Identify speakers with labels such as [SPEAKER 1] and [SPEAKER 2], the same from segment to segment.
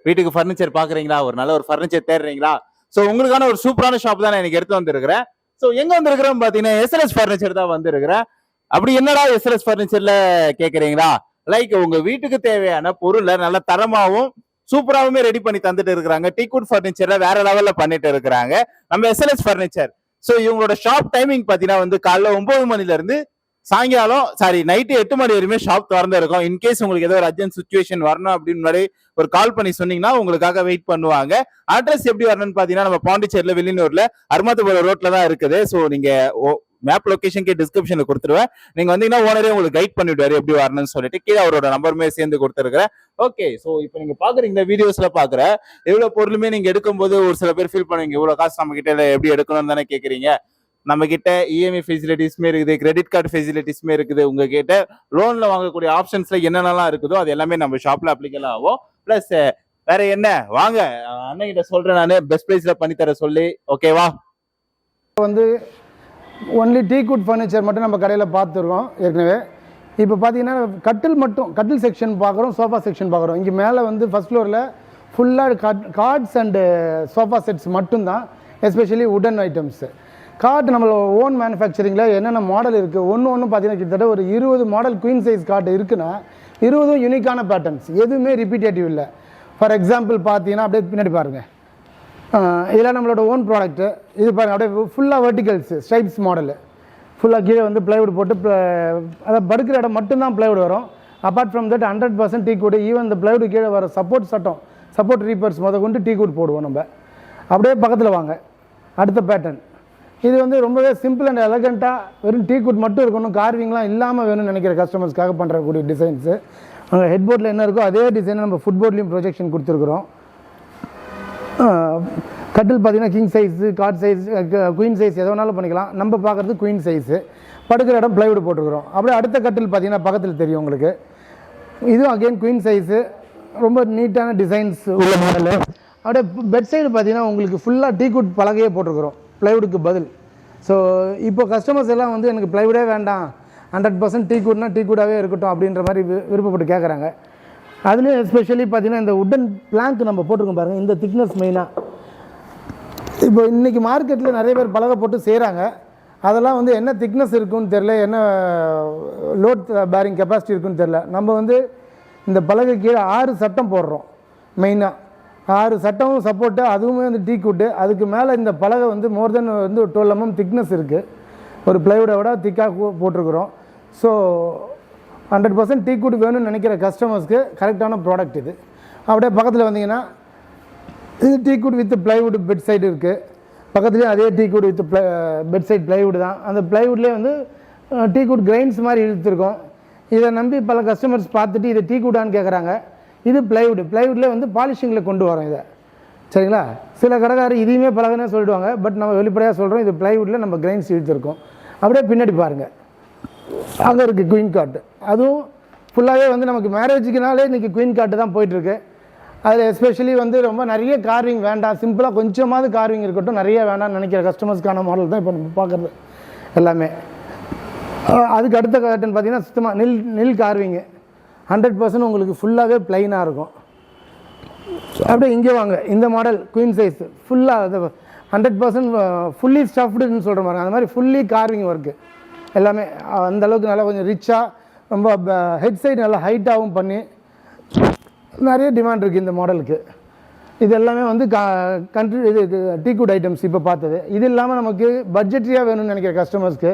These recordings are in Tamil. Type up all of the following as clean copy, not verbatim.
[SPEAKER 1] வீட்டுக்கு ஃபர்னிச்சர் பாக்குறீங்களா, ஒரு நல்ல ஒரு ஃபர்னிச்சர் தேடுறீங்களா, சோ உங்களுக்கான ஒரு சூப்பரான ஷாப் தான் நான் எனக்கு எடுத்து வந்திருக்கிறேன். சோ எங்க வந்திருக்கிறேன் பாத்தீங்கன்னா எஸ்எல்எஸ் ஃபர்னிச்சர் தான் வந்திருக்கிறேன். அப்படி என்னடா எஸ்எல்எஸ் ஃபர்னிச்சர்ல கேக்குறீங்களா, லைக் உங்க வீட்டுக்கு தேவையான பொருளை நல்ல தரமாவும் சூப்பராவுமே ரெடி பண்ணி தந்துட்டு இருக்கிறாங்க. டீக்குட் ஃபர்னிச்சர்ல வேற லெவல்ல பண்ணிட்டு இருக்கிறாங்க நம்ம எஸ்எல்எஸ் ஃபர்னிச்சர். சோ இவங்களோட ஷாப் டைமிங் பாத்தீங்கன்னா வந்து காலைல 9 மணில இருந்து சாயங்காலம் நைட்டு 8 மணி வரையுமே ஷாப் திறந்து இருக்கும். இன்கேஸ் உங்களுக்கு ஏதோ ஒரு அர்ஜென்ட் சுச்சுவேஷன் வரணும் அப்படின்னு முன்னாடி ஒரு கால் பண்ணி சொன்னீங்கன்னா உங்களுக்காக வெயிட் பண்ணுவாங்க. அட்ரஸ் எப்படி வரணும்னு பாத்தீங்கன்னா நம்ம பாண்டிச்சேரியில வெளியூர்ல அருமாத்தபுரம் ரோட்ல தான் இருக்குது. சோ நீங்க மேப் லொகேஷனுக்கு டிஸ்கிரிப்ஷன்ல கொடுத்துருவேன். நீங்க வந்தீங்கன்னா ஓனரே உங்களுக்கு கைட் பண்ணிடுவாரு எப்படி வரணும்னு சொல்லிட்டு. கீழே அவரோட நம்பருமே சேர்ந்து கொடுத்துருக்கேன். ஓகே, சோ இப்போ நீங்க பாக்குறீங்க வீடியோஸ்ல பாக்குற எவ்வளவு பொருளுமே நீங்க எடுக்கும்போது ஒரு சில பேர் ஃபீல் பண்ணுவீங்க, இவ்வளவு காசு நம்ம கிட்ட எப்படி எடுக்கணும்னு தானே கேக்குறீங்க. நம்ம கிட்ட இஎம்ஐ ஃபெசிலிட்டிஸ்மே இருக்குது, கிரெடிட் கார்டு ஃபெசிலிட்டிஸ்மே இருக்குது. உங்ககிட்ட லோன்ல வாங்கக்கூடிய ஆப்ஷன்ஸ்ல என்னென்னலாம் இருக்குதோ அது எல்லாமே நம்ம ஷாப்ல அப்ளிகல் ஆகும். பிளஸ் வேற என்ன, வாங்க அண்ணன் கிட்ட சொல்றேன் நானு பெஸ்ட் பிரைஸ்ல பண்ணி தர சொல்லி. ஓகேவா?
[SPEAKER 2] வந்து ஒன்லி டீக்குட் ஃபர்னிச்சர் மட்டும் நம்ம கடையில் பார்த்துருக்கோம் ஏற்கனவே. இப்போ பார்த்தீங்கன்னா கட்டில் செக்ஷன் பார்க்குறோம், சோஃபா செக்ஷன் பார்க்குறோம். இங்கே மேலே வந்து ஃபர்ஸ்ட் ஃப்ளோரில் ஃபுல்லாக கார்ட்ஸ் அண்டு சோஃபா செட்ஸ் மட்டும்தான், எஸ்பெஷலி உடன் ஐட்டம்ஸு. கார்ட் நம்மளோட ஓன் மேனுஃபேக்சரிங்கில் என்னென்ன மாடல் இருக்குது, ஒன்று பார்த்தீங்கன்னா கிட்டத்தட்ட ஒரு 20 மாடல் குயின் சைஸ் கார்ட் இருக்குன்னா 20 யூனிக்கான பேட்டர்ன்ஸ், எதுவுமே ரிப்பீட்டேட்டிவ் இல்லை. ஃபார் எக்ஸாம்பிள் பார்த்தீங்கன்னா அப்படியே பின்னாடி பாருங்கள், இதெல்லாம் நம்மளோட ஓன் ப்ராடக்ட்டு. இது பாருங்கள் அப்படியே ஃபுல்லாக வெர்டிகல்ஸு ஸ்ட்ரைப்ஸ் மாடலு, ஃபுல்லாக கீழே வந்து ப்ளைவுட் போட்டு அதாவது படுக்கிற இடம் மட்டும்தான் ப்ளைவுட் வரும். Apart from that 100% teakwood. Even இந்த ப்ளைவுட் கீழே வர சப்போர்ட் ரீப்பர்ஸ் கொண்டு டீக்குட் போடுவோம் நம்ம. அப்படியே பக்கத்தில் வாங்க, அடுத்த பேட்டர்ன். இது வந்து ரொம்பவே சிம்பிள் அண்ட் எலகண்ட்டாக வெறும் டீக்குட் மட்டும் இருக்கணும், கார்விங்லாம் இல்லாமல் வேணும்னு நினைக்கிற கஸ்டமர்ஸ்க்காக பண்ணுறக்கூடிய டிசைன்ஸு. அங்கே ஹெட்போர்டில் என்ன இருக்கோ அதே டிசைனை நம்ம ஃபுட்போர்ட்லேயும் ப்ரொஜெக்ஷன் கொடுத்துருக்குறோம். கட்டில் பார்த்தீங்கன்னா king size, card size, queen size எதை வேணாலும் பண்ணிக்கலாம். நம்ம பார்க்குறது குயின் சைஸு. படுக்கிற இடம் ப்ளைவுட் போட்டுருக்குறோம். அப்படியே அடுத்த கட்டில் பார்த்தீங்கன்னா பக்கத்தில் தெரியும் உங்களுக்கு. இதுவும் அகெயின் குயின் சைஸு, ரொம்ப நீட்டான டிசைன்ஸ் உள்ள மாடலு. அப்படியே பெட் சைடு பார்த்தீங்கன்னா உங்களுக்கு ஃபுல்லாக டீக்குட் பலகையே போட்டிருக்கிறோம் ப்ளைவுடுக்கு பதில். ஸோ இப்போ கஸ்டமர்ஸ் எல்லாம் வந்து எனக்கு ப்ளைவுடே வேண்டாம், 100% டீக்குட்னா டீக்குட்டாகவே இருக்கட்டும் அப்படின்ற மாதிரி விருப்பப்பட்டு கேட்குறாங்க. அதுலேயும் எஸ்பெஷலி பார்த்தீங்கன்னா இந்த உட்டன் பிளாங்க் நம்ம போட்டிருக்கோம் பாருங்கள், இந்த திக்னஸ் மெயினாக. இப்போ இன்றைக்கி மார்க்கெட்டில் நிறைய பேர் பலகை போட்டு செய்கிறாங்க. அதெல்லாம் வந்து என்ன திக்னஸ் இருக்குன்னு தெரில, என்ன லோட் பேரிங் கெப்பாசிட்டி இருக்குன்னு தெரில. நம்ம வந்து இந்த பலகை கீழே 6 சட்டம் போடுறோம் மெயினாக. 6 சட்டமும் சப்போர்ட்டு, அதுவுமே வந்து டீக்குட்டு. அதுக்கு மேலே இந்த பலகை வந்து மோர் தென் வந்து 12 mm திக்னஸ் இருக்குது. ஒரு ப்ளைவுடை விட திக்காக போட்டிருக்கிறோம். ஸோ 100% டீக்குட் வேணும்னு நினைக்கிற கஸ்டமர்ஸ்க்கு கரெக்டான ப்ராடக்ட் இது. அப்படியே பக்கத்தில் வந்தீங்கன்னா இது teakwood with plywood bed side இருக்குது. பக்கத்துலேயும் அதே teakwood with bed side plywood தான். அந்த ப்ளைவுட்லேயே வந்து டீக்குட் கிரைன்ஸ் மாதிரி இழுத்துருக்கோம். இதை நம்பி பல கஸ்டமர்ஸ் பார்த்துட்டு இதை டீக்குட்டான்னு கேட்குறாங்க. இது ப்ளைவுட்லேயே வந்து பாலிஷிங்கில் கொண்டு வரோம் இதை. சரிங்களா? சில கடைக்காரர் இதையுமே பழகனே சொல்லிடுவாங்க. பட் நம்ம வெளிப்படையாக சொல்கிறோம், இது ப்ளைவுட்டில் நம்ம கிரைன்ஸ் இழுத்துருக்கோம். அப்படியே பின்னாடி பாருங்கள், அங்கே இருக்குது குயின் கார்ட்டு. அதுவும் ஃபுல்லாகவே வந்து நமக்கு மேரேஜுக்குனாலே இன்றைக்கி குயின் கார்ட்டு தான் போயிட்டுருக்கு. அதில் எஸ்பெஷலி வந்து ரொம்ப நிறைய கார்விங் வேண்டாம், சிம்பிளாக கொஞ்சமாவது கார்விங் இருக்கட்டும், நிறைய வேண்டாம்னு நினைக்கிற கஸ்டமர்ஸ்க்கான மாடல் தான் இப்போ நம்ம பார்க்குறது எல்லாமே. அதுக்கு அடுத்த கார்ட்டுன்னு பார்த்தீங்கன்னா சுத்தமாக நில் கார்விங்கு 100% உங்களுக்கு ஃபுல்லாகவே ப்ளைனாக இருக்கும். அப்படியே இங்கே வாங்க, இந்த மாடல் குயின் சைஸ் ஃபுல்லாக அது 100% ஃபுல்லி ஸ்டஃப்டுன்னு சொல்கிற மாதிரி, அந்த மாதிரி ஃபுல்லி கார்விங் ஒர்க்கு எல்லாமே. அந்தளவுக்கு நல்லா கொஞ்சம் ரிச்சாக, ரொம்ப ஹெட் சைடு நல்லா ஹைட்டாகவும் பண்ணி நிறைய டிமாண்ட் இருக்குது இந்த மாடலுக்கு. இது எல்லாமே வந்து இது டீக்குட் ஐட்டம்ஸ் இப்போ பார்த்தது. இது இல்லாமல் நமக்கு பட்ஜெட்ரியாக வேணும்னு நினைக்கிற கஸ்டமர்ஸ்க்கு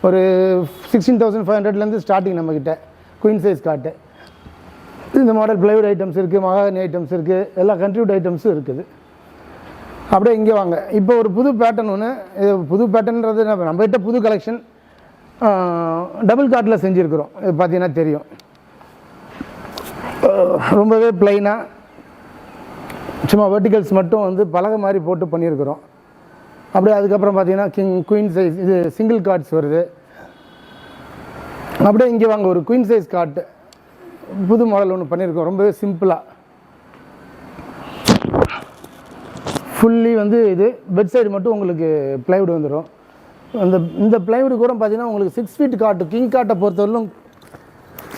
[SPEAKER 2] ஒரு 16,500 ஸ்டார்டிங் நம்மக்கிட்ட குயின் சைஸ் காட்டு. இந்த மாடல் ப்ளைவுட் ஐட்டம்ஸ் இருக்குது, மகாகனி ஐட்டம்ஸ் இருக்குது, எல்லா கண்ட்ரிவுட் ஐட்டம்ஸும் இருக்குது. அப்படியே இங்கே வாங்க, இப்போ ஒரு புது பேட்டர்ன் ஒன்று. இது புது பேட்டர்ன்றது நம்மகிட்ட புது கலெக்ஷன் டபுள் காட்டில் செஞ்சுருக்குறோம். இது பார்த்தீங்கன்னா தெரியும், ரொம்பவே ப்ளைனாக சும்மா வெர்டிகல்ஸ் மட்டும் வந்து பலகை மாதிரி போட்டு பண்ணியிருக்கிறோம். அப்படியே அதுக்கப்புறம் பார்த்தீங்கன்னா குயின் சைஸ், இது சிங்கிள் கார்ட்ஸ் வருது. அப்படியே இங்கே வாங்க, ஒரு குயின் சைஸ் கார்ட்டு புது மாடல் ஒன்று பண்ணியிருக்கோம், ரொம்பவே சிம்பிளாக. ஃபுல்லி வந்து இது பெட் சைடு மட்டும் உங்களுக்கு ப்ளைவுட் வந்துடும். இந்த ப்ளைவுட் கூட பார்த்தீங்கன்னா உங்களுக்கு 6 feet காட்டு, கிங் காட்டை பொறுத்தவரையிலும்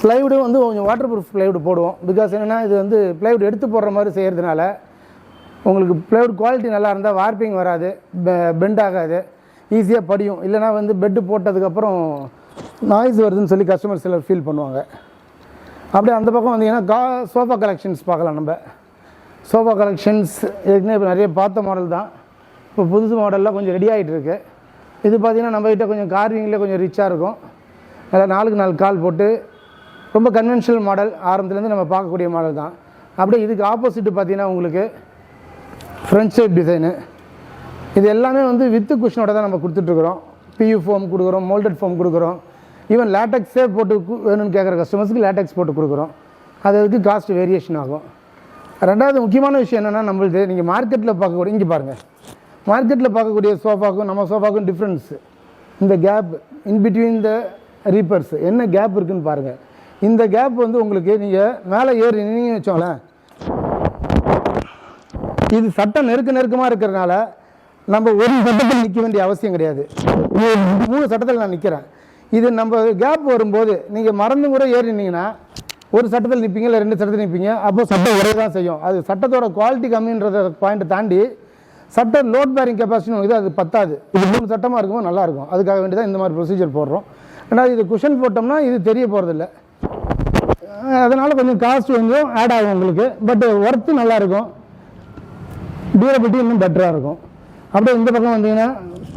[SPEAKER 2] ப்ளைவுடு வந்து கொஞ்சம் வாட்டர் ப்ரூஃப் ப்ளைவுட் போடுவோம். பிகாஸ் என்னென்னா இது வந்து ப்ளைவுட் எடுத்து போடுற மாதிரி செய்கிறதுனால உங்களுக்கு ப்ளைவுட் குவாலிட்டி நல்லா இருந்தால் வார்ப்பிங் வராது, பெண்ட் ஆகாது, ஈஸியாக படியும். இல்லைனா வந்து பெட்டு போட்டதுக்கப்புறம் நாய்ஸ் வருதுன்னு சொல்லி கஸ்டமர் சிலர் ஃபீல் பண்ணுவாங்க. அப்படியே அந்த பக்கம் வந்தீங்கன்னா சோஃபா கலெக்ஷன்ஸ் பார்க்கலாம். நம்ம சோஃபா கலெக்ஷன்ஸ் ஏற்கனவே இப்போ நிறைய பார்த்த மாடல் தான். இப்போ புதுசு மாடல்லாம் கொஞ்சம் ரெடி ஆகிட்டு இருக்குது. இது பார்த்திங்கன்னா நம்மகிட்ட கொஞ்சம் கார்விங்லேயே கொஞ்சம் ரிச்சாக இருக்கும். நல்லா 4க்கு 4 கால் போட்டு ரொம்ப கன்வென்ஷனல் மாடல், ஆரம்பத்துலேருந்து நம்ம பார்க்கக்கூடிய மாடல் தான். அப்படியே இதுக்கு ஆப்போசிட்டு பார்த்திங்கன்னா உங்களுக்கு ஃப்ரண்ட் ஷேப் டிசைனு. இது எல்லாமே வந்து வித்து குஷனோட தான் நம்ம கொடுத்துட்ருக்குறோம். பியூ ஃபோம் கொடுக்குறோம், மோல்டட் ஃபோம் கொடுக்குறோம். ஈவன் லேட்டக்ஸே போட்டு வேணும்னு கேட்குற கஸ்டமர்ஸுக்கு லேட்டக்ஸ் போட்டு கொடுக்குறோம். அதுக்கு காஸ்ட் வேரியேஷன் ஆகும். ரெண்டாவது முக்கியமான விஷயம் என்னென்னா, நம்மளுது நீங்கள் மார்க்கெட்டில் பார்க்கக்கூடிய, இங்கே பாருங்கள், மார்க்கெட்டில் பார்க்கக்கூடிய சோஃபாக்கும் நம்ம சோஃபாக்கும் டிஃப்ரென்ஸு இந்த கேப் இன்பிட்வீன் த ரீப்பர்ஸ் என்ன கேப் இருக்குதுன்னு பாருங்கள். இந்த கேப் வந்து உங்களுக்கு நீங்கள் மேலே ஏறி நின்று வச்சோங்களேன், இது சட்டம் நெருக்கமாக இருக்கிறதுனால நம்ம ஒரு சட்டத்தில் நிற்க வேண்டிய அவசியம் கிடையாது. 3 சட்டத்தில் நான் நிற்கிறேன். இது நம்ம கேப் வரும்போது நீங்கள் மறந்து கூட ஏறினீங்கன்னா ஒரு சட்டத்தில் நிற்பீங்க, இல்லை 2 சட்டத்தில் நிற்பீங்க. அப்போ சட்டம் ஒரே தான் செய்யும். அது சட்டத்தோட குவாலிட்டி கம்மின்றத பாயிண்ட்டை தாண்டி சட்டம் லோட் பேரிங் கெப்பாசிட்டி இது அது பத்தாது. இது 3 சட்டமாக இருக்கும்போது நல்லாயிருக்கும். அதுக்காக வேண்டி தான் இந்த மாதிரி ப்ரொசீஜர் போடுறோம். ரெண்டாவது இது குஷன் போட்டோம்னா இது தெரிய போகிறதில்ல, அதனால் கொஞ்சம் காஸ்ட் கொஞ்சம் ஆட் ஆகும் உங்களுக்கு. பட் ஒர்த்து நல்லாயிருக்கும், டியூரபிலிட்டி இன்னும் பெட்டராக இருக்கும். அப்படியே இந்த பக்கம் வந்தீங்கன்னா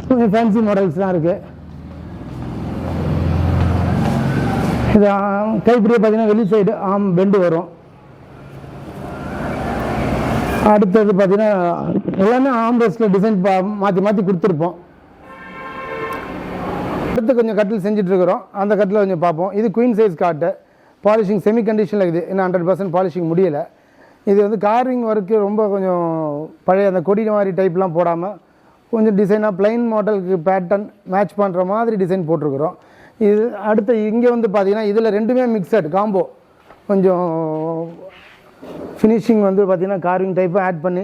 [SPEAKER 2] கொஞ்சம் ஃபேன்சி மாடல்ஸ்லாம் இருக்குது. இது கைப்பிடியே பார்த்தீங்கன்னா வெளி சைடு ஆம் பெண்டு வரும். அடுத்தது பார்த்தீங்கன்னா எல்லாமே ஆம் ரெஸ்ட்டில் டிசைன் மாற்றி கொடுத்துருப்போம். அடுத்து கொஞ்சம் கட்டில் செஞ்சிட்ருக்குறோம். அந்த கட்டில் கொஞ்சம் பார்ப்போம். இது குயின் சைஸ் காட்டு, பாலிஷிங் செமி கண்டிஷனில் இருக்குது, இன்னும் 100% பாலிஷிங் முடியலை. இது வந்து கார்விங் ஒர்க்கு ரொம்ப கொஞ்சம் பழைய அந்த கொடி மாதிரி டைப்லாம் போடாமல் கொஞ்சம் டிசைனாக ப்ளைன் மாடலுக்கு பேட்டர்ன் மேட்ச் பண்ணுற மாதிரி டிசைன் போட்டிருக்குறோம். இது அடுத்து இங்கே வந்து பார்த்திங்கன்னா இதில் 2மே மிக்சட் காம்போ. கொஞ்சம் ஃபினிஷிங் வந்து பார்த்திங்கன்னா கார்விங் டைப்பும் ஆட் பண்ணி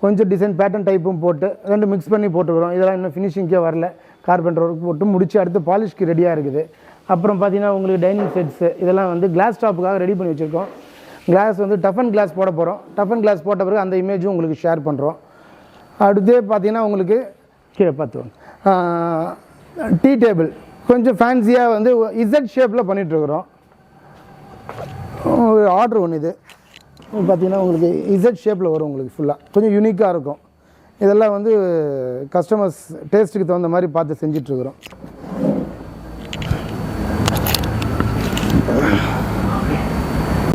[SPEAKER 2] கொஞ்சம் டிசைன் பேட்டர்ன் டைப்பும் போட்டு 2 மிக்ஸ் பண்ணி போட்டுக்கிறோம். இதெல்லாம் இன்னும் ஃபினிஷிங்கே வரல, கார்பெண்டர் ஒர்க் போட்டு முடிச்சு அடுத்து பாலிஷ்க்கு ரெடியாக இருக்குது. அப்புறம் பார்த்திங்கன்னா உங்களுக்கு டைனிங் செட்ஸு இதெல்லாம் வந்து கிளாஸ் டாப்புக்காக ரெடி பண்ணி வச்சுருக்கோம். கிளாஸ் வந்து டஃபன் கிளாஸ் போட போகிறோம். டஃபன் கிளாஸ் போட்ட பிறகு அந்த இமேஜும் உங்களுக்கு ஷேர் பண்ணுறோம். அடுத்தே பார்த்தீங்கன்னா உங்களுக்கு கீழே பார்த்துவோம் டீ டேபிள் கொஞ்சம் ஃபேன்சியாக வந்து இசட் ஷேப்பில் பண்ணிகிட்ருக்குறோம். ஒரு ஆர்டர் ஒன்று இது பார்த்தீங்கன்னா உங்களுக்கு இசட் ஷேப்பில் வரும். உங்களுக்கு ஃபுல்லாக கொஞ்சம் யூனிக்காக இருக்கும். இதெல்லாம் வந்து கஸ்டமர்ஸ் டேஸ்ட்டுக்கு தகுந்த மாதிரி பார்த்து செஞ்சிட்ருக்குறோம்.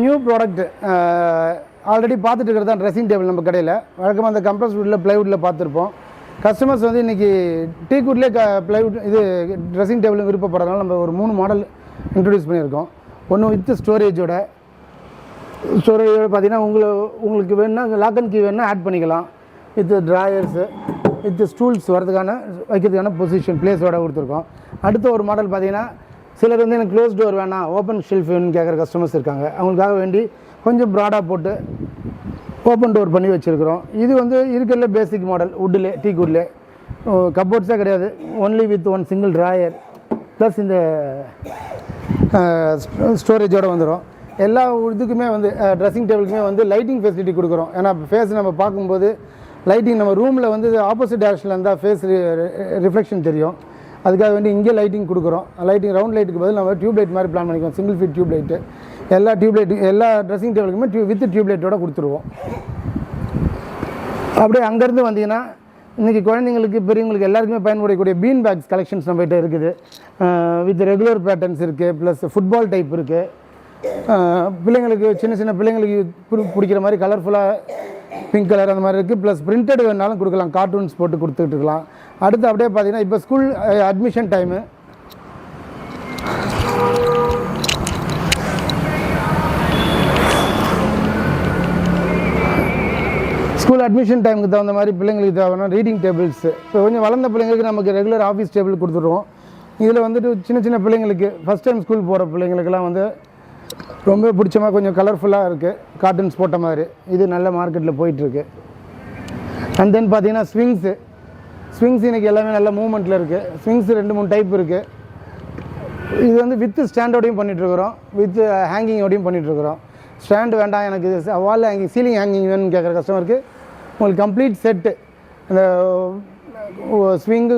[SPEAKER 2] நியூ ப்ராடக்ட் ஆல்ரெடி பார்த்துட்டு இருக்கிறது தான் ட்ரெஸ்ஸிங் டேபிள். நம்ம கடையில் வழக்கமாக அந்த கம்ப்ரஸ் வுட்டில் ப்ளைவுட்டில் பார்த்துருப்போம். கஸ்டமர்ஸ் வந்து இன்றைக்கி டீ குட்லேயே ப்ளைவுட் இது ட்ரெஸ்ஸிங் டேபிள் விருப்பப்படுறதுனால நம்ம ஒரு 3 மாடல் இன்ட்ரடியூஸ் பண்ணியிருக்கோம். ஒன்று வித் ஸ்டோரேஜோட பார்த்தீங்கன்னா உங்களுக்கு வேணுன்னா லாக் அண்ட் கீ வேணுன்னா ஆட் பண்ணிக்கலாம். வித் ட்ராயர்ஸு வித் ஸ்டூல்ஸ் வரதுக்கான வைக்கிறதுக்கான பொசிஷன் பிளேஸோட கொடுத்துருக்கோம். அடுத்த ஒரு மாடல் பார்த்தீங்கன்னா சிலர் வந்து எனக்கு க்ளோஸ் டோர் வேணாம் ஓப்பன் ஷெல்ஃப் வேணும்னு கேட்குற கஸ்டமர்ஸ் இருக்காங்க. அவங்களுக்காக வேண்டி கொஞ்சம் ப்ராடாக போட்டு ஓப்பன் டோர் பண்ணி வச்சுருக்கிறோம். இது வந்து இருக்கிறதுல பேசிக் மாடல் வுட்டில் டீ குட்லே கப்போர்ட்ஸே கிடையாது. Only with 1 single drawer plus இந்த ஸ்டோரேஜோடு வந்துடும். எல்லா இதுக்குமே வந்து ட்ரெஸ்ஸிங் டேபிளுக்குமே வந்து லைட்டிங் ஃபெசிலிட்டி கொடுக்குறோம். ஏன்னா ஃபேஸ் நம்ம பார்க்கும்போது லைட்டிங் நம்ம ரூமில் வந்து ஆப்போசிட் டேரக்ஷனில் இருந்தால் ஃபேஸ் ரிஃப்ளெக்ஷன் தெரியும். அதுக்காக வேண்டி இங்கே லைட்டிங் கொடுக்குறோம். லைட்டிங் ரவுண்ட் லைட்டுக்கு பதில் நம்ம டியூப் லைட் மாதிரி பிளான் பண்ணிக்குவோம். சிங்கிள் ஃபீட் டியூப் லைட்டு எல்லா டியூப் லைட்டு எல்லா ட்ரெஸ்ஸிங் டேபிளுக்குமே வித் டியூப் லைட்டோட கொடுத்துருவோம். அப்படியே அங்கேருந்து வந்தீங்கன்னா இன்றைக்கி குழந்தைங்களுக்கு பெரியவங்களுக்கு எல்லாருக்குமே பயன்படக்கூடிய பீன் பேக்ஸ் கலெக்ஷன்ஸ் நம்மகிட்ட இருக்குது. வித் ரெகுலர் பேட்டர்ன்ஸ் இருக்குது, ப்ளஸ் ஃபுட்பால் டைப் இருக்குது. பிள்ளைங்களுக்கு சின்ன பிள்ளைங்களுக்கு பிடிக்கிற மாதிரி கலர்ஃபுல்லாக பிங்க் கலர் அந்த மாதிரி இருக்குது. ப்ளஸ் பிரிண்டட் வேணாலும் கொடுக்கலாம், கார்ட்டூன்ஸ் போட்டு கொடுத்துட்டு இருக்கலாம். அடுத்து அப்படியே பார்த்தீங்கன்னா இப்போ school admission time school admission டைமுக்கு தகுந்த மாதிரி பிள்ளைங்களுக்கு தேவையான ரீடிங் டேபிள்ஸு இப்போ கொஞ்சம் வளர்ந்த பிள்ளைங்களுக்கு நமக்கு ரெகுலர் ஆஃபீஸ் டேபிள் கொடுத்துருவோம். இதில் வந்துட்டு சின்ன பிள்ளைங்களுக்கு ஃபஸ்ட் டைம் ஸ்கூல் போகிற பிள்ளைங்களுக்கெல்லாம் வந்து ரொம்ப பிடிச்சமாக கொஞ்சம் கலர்ஃபுல்லாக இருக்குது, கார்ட்டூன்ஸ் போட்ட மாதிரி. இது நல்ல மார்க்கெட்டில் போயிட்டுருக்கு. அண்ட் தென் பார்த்தீங்கன்னா ஸ்விங்ஸ் இன்றைக்கி எல்லாமே நல்ல மூவ்மெண்ட்டில் இருக்குது. ஸ்விங்ஸ் 2-3 டைப் இருக்குது. இது வந்து வித் ஸ்டாண்டோடையும் பண்ணிகிட்ருக்குறோம், வித் ஹேங்கிங்கோடையும் பண்ணிகிட்ருக்குறோம். ஸ்டாண்ட் வேண்டாம் எனக்கு வால் ஹேங்கிங் சீலிங் ஹேங்கிங் வேணும்னு கேட்குற கஸ்டமருக்கு உங்களுக்கு கம்ப்ளீட் செட்டு, இந்த swing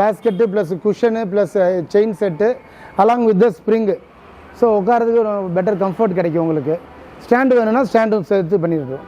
[SPEAKER 2] basket plus cushion plus chain set along with the spring. So உட்காரதுக்கு ஒரு பெட்டர் கம்ஃபர்ட் கிடைக்கும் உங்களுக்கு. ஸ்டாண்டு வேணும்னா ஸ்டாண்டும் சேர்த்து பண்ணிடுறோம்.